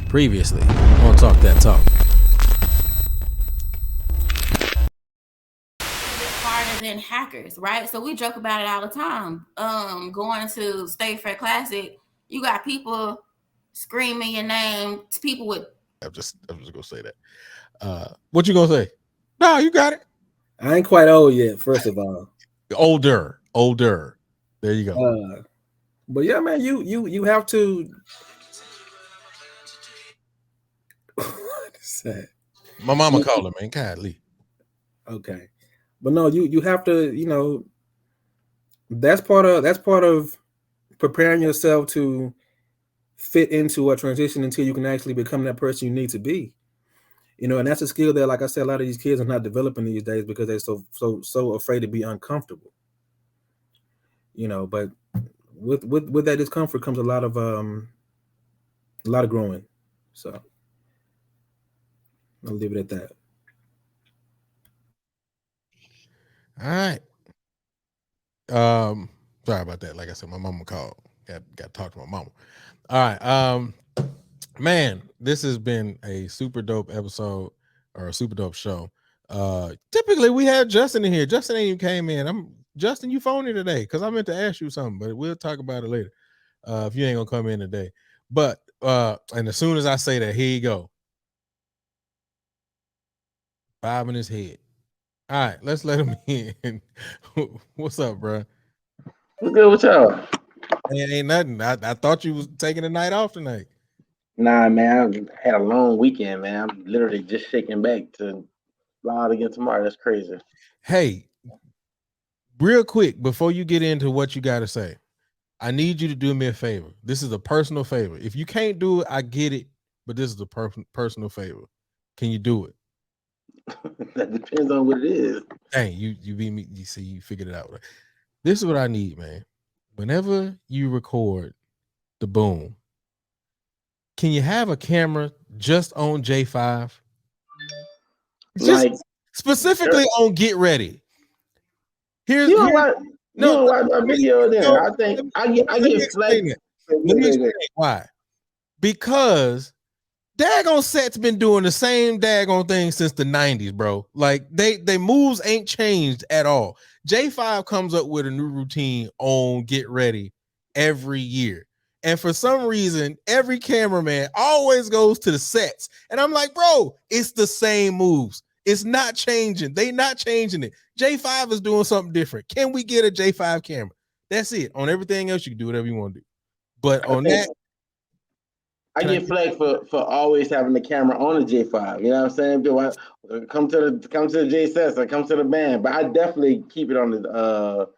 Previously on Talk That Talk. Smarter than hackers, right? So we joke about it all the time. Going to State Fair Classic, you got people screaming your name. People with. I'm just gonna say that. What you gonna say? No, you got it. I ain't quite old yet. First of all, older. There you go. But yeah, man, you have to. What is that? My mama called him, man. Godly. Okay, but no, you have to. You know, that's part of preparing yourself to fit into a transition until you can actually become that person you need to be. You know, and that's a skill that, like I said, a lot of these kids are not developing these days because they're so afraid to be uncomfortable. You know, but with that discomfort comes a lot of growing. So I'll leave it at that. All right. Sorry about that. Like I said, my mama called. Got to talk to my mama. All right. Man, this has been a super dope episode or a super dope show. Typically we have Justin in here. Justin ain't even came in. Justin, you phony today because I meant to ask you something, but we'll talk about it later. If you ain't gonna come in today. But and as soon as I say that, here you go. Bobbing his head. All right, let's let him in. What's up, bro? What's good with y'all? Ain't nothing. I thought you was taking the night off tonight. Nah, man, I had a long weekend, man. I'm literally just shaking back to fly out again tomorrow. That's crazy. Hey, real quick, before you get into what you got to say, I need you to do me a favor. This is a personal favor. If you can't do it, I get it, but this is a personal favor. Can you do it? That depends on what it is. Dang, you beat me. You see, you figured it out. This is what I need, man. Whenever you record the boom, can you have a camera just on J5? Just Like specifically on Get Ready. You don't watch my video then. I think I get flagged. Let me explain why. Because daggone Set's been doing the same daggone thing since the 90s, bro. Like they moves ain't changed at all. J5 comes up with a new routine on Get Ready every year. And for some reason, every cameraman always goes to the sets. And I'm like, bro, it's the same moves. It's not changing. They not changing it. J5 is doing something different. Can we get a J5 camera? That's it. On everything else, you can do whatever you want to do. But on that, I get flagged for always having the camera on the J5. You know what I'm saying? Come to the J6 or come to the band. But I definitely keep it on the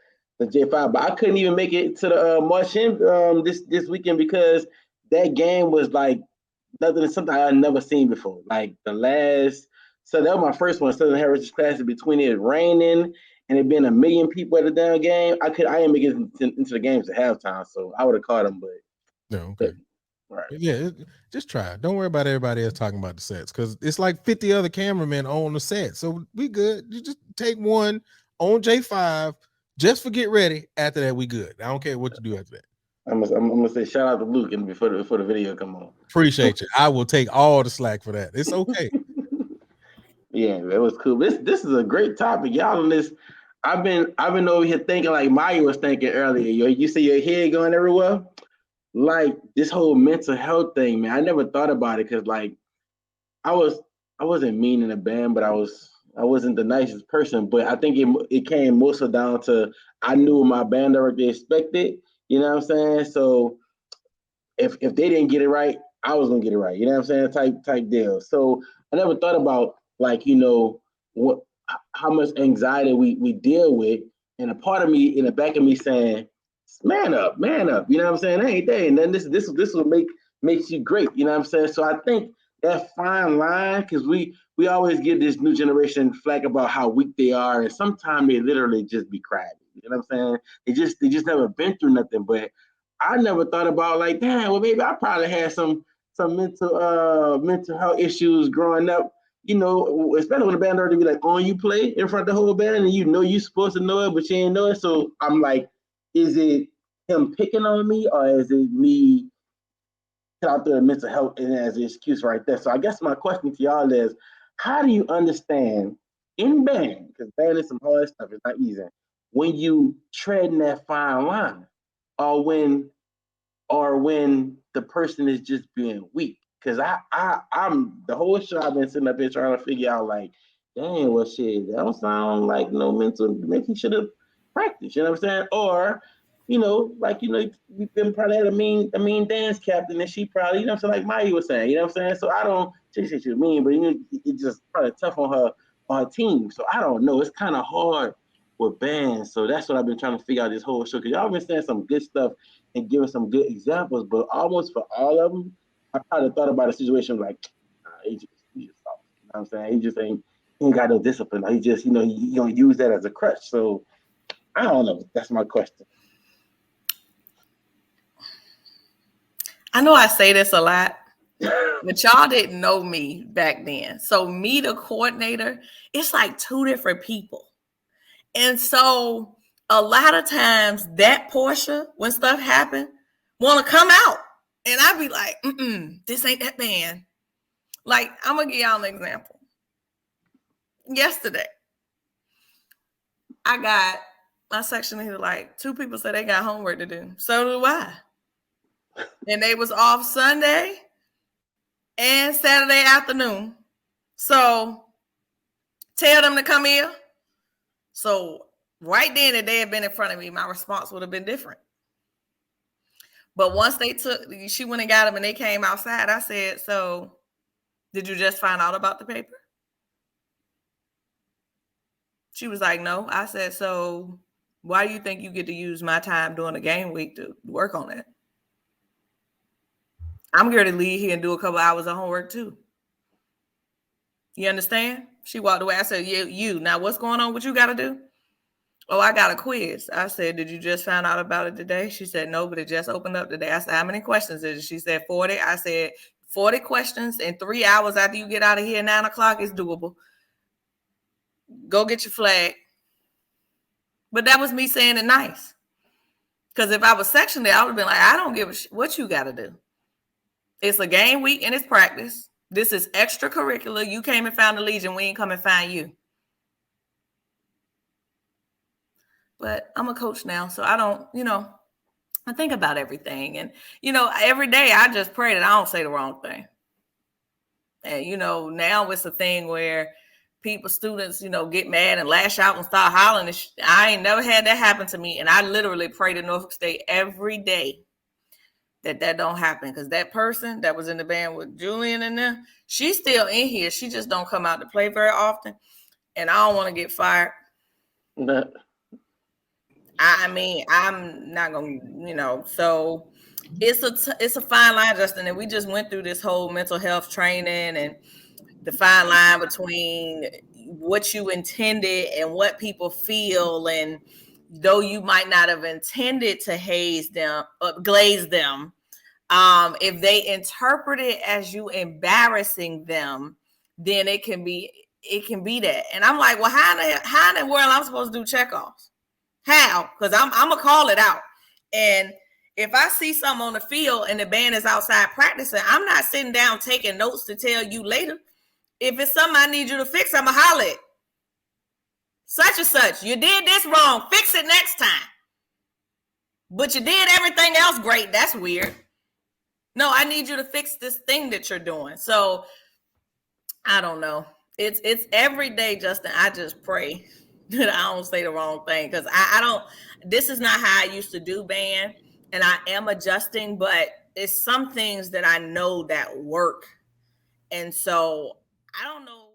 J5. But I couldn't even make it to the Martian this weekend because that game was like something I had never seen before. Like so that was my first one, Southern Heritage Classic. Between it raining and it being 1 million people at the damn game, I didn't make it into the games at halftime, so I would have caught them. But no, okay. Right. Yeah, just try. Don't worry about everybody else talking about the sets because it's like 50 other cameramen on the set. So we good. You just take one on J5, just for Get Ready. After that, we good. I don't care what you do after that. I'm gonna say shout out to Luke and before the video come on. Appreciate you. I will take all the slack for that. It's okay. Yeah, that was cool. This is a great topic, y'all. On this, I've been over here thinking like Maya was thinking earlier. You see your head going everywhere. Like this whole mental health thing, man. I never thought about it because like I wasn't mean in a band, but I wasn't the nicest person. But I think it came mostly down to I knew what my band director expected. You know what I'm saying? So if they didn't get it right, I was gonna get it right. You know what I'm saying? Type deal. So I never thought about like, you know, how much anxiety we deal with. And a part of me in the back of me saying, man up. You know what I'm saying? Hey, and then this will makes you great. You know what I'm saying? So I think that fine line, because we always give this new generation flack about how weak they are, and sometimes they literally just be crying. You know what I'm saying? They just never been through nothing. But I never thought about like, damn, well maybe I probably had some mental health issues growing up. You know, especially when the band already be like, "On you play in front of the whole band," and you know you're supposed to know it, but you ain't know it. So I'm like, is it him picking on me, or is it me put out there mental health as an excuse right there. So I guess my question to y'all is, how do you understand in band, because band is some hard stuff, it's not easy, when you treading that fine line, or when the person is just being weak? Because I'm the whole show I've been sitting up here trying to figure out, like, dang, well, shit, that don't sound like no mental. Maybe he should have practiced. You know what I'm saying? Or, like, we've been probably had a mean dance captain, and she probably, you know what I'm saying, like Maya was saying. You know what I'm saying? So I don't. She said she was mean, but it's just probably tough on her team. So I don't know. It's kind of hard with bands. So that's what I've been trying to figure out this whole show. Because y'all been saying some good stuff and giving some good examples, but almost for all of them, I probably thought about a situation like, he just soft. You know what I'm saying? He just ain't got no discipline. He just, he gonna use that as a crutch. So I don't know. That's my question. I know I say this a lot, but y'all didn't know me back then. So me, the coordinator, it's like two different people. And so a lot of times that Portia, when stuff happen, want to come out. And I'd be like, this ain't that band. Like, I'm going to give y'all an example. Yesterday, I got my section leader, like, two people said they got homework to do. So do I. And they was off Sunday and Saturday afternoon. So tell them to come here. So right then, if they had been in front of me, my response would have been different. But once she went and got them and they came outside, I said, so did you just find out about the paper? She was like, no. I said, so why do you think you get to use my time during the game week to work on it? I'm going to leave here and do a couple hours of homework too. You understand? She walked away. I said, you. Now what's going on? What you got to do? Oh, I got a quiz. I said, did you just find out about it today? She said, no, but it just opened up today. I said, how many questions is it? She said, 40. I said, 40 questions in 3 hours after you get out of here at 9 o'clock is doable. Go get your flag. But that was me saying it nice. Because if I was section there, I would have been like, I don't give a shit what you got to do. It's a game week and it's practice. This is extracurricular. You came and found the Legion. We ain't come and find you. But I'm a coach now, so I don't, I think about everything. And, every day I just pray that I don't say the wrong thing. And, now it's a thing where students, get mad and lash out and start hollering. I ain't never had that happen to me. And I literally pray to Norfolk State every day that don't happen. Because that person that was in the band with Julian and them, she's still in here. She just don't come out to play very often. And I don't want to get fired. I mean, I'm not going to, so it's a fine line, Justin. And we just went through this whole mental health training and the fine line between what you intended and what people feel. And though you might not have intended to haze them, glaze them, if they interpret it as you embarrassing them, then it can be that. And I'm like, well, how in the world am I supposed to do checkoffs? How? Because I'm going to call it out. And if I see something on the field and the band is outside practicing, I'm not sitting down taking notes to tell you later. If it's something I need you to fix, I'm going to holler it. Such and such. You did this wrong. Fix it next time. But you did everything else great. That's weird. No, I need you to fix this thing that you're doing. So I don't know. It's every day, Justin. I just pray that I don't say the wrong thing, because this is not how I used to do band, and I am adjusting, but it's some things that I know that work. And so I don't know.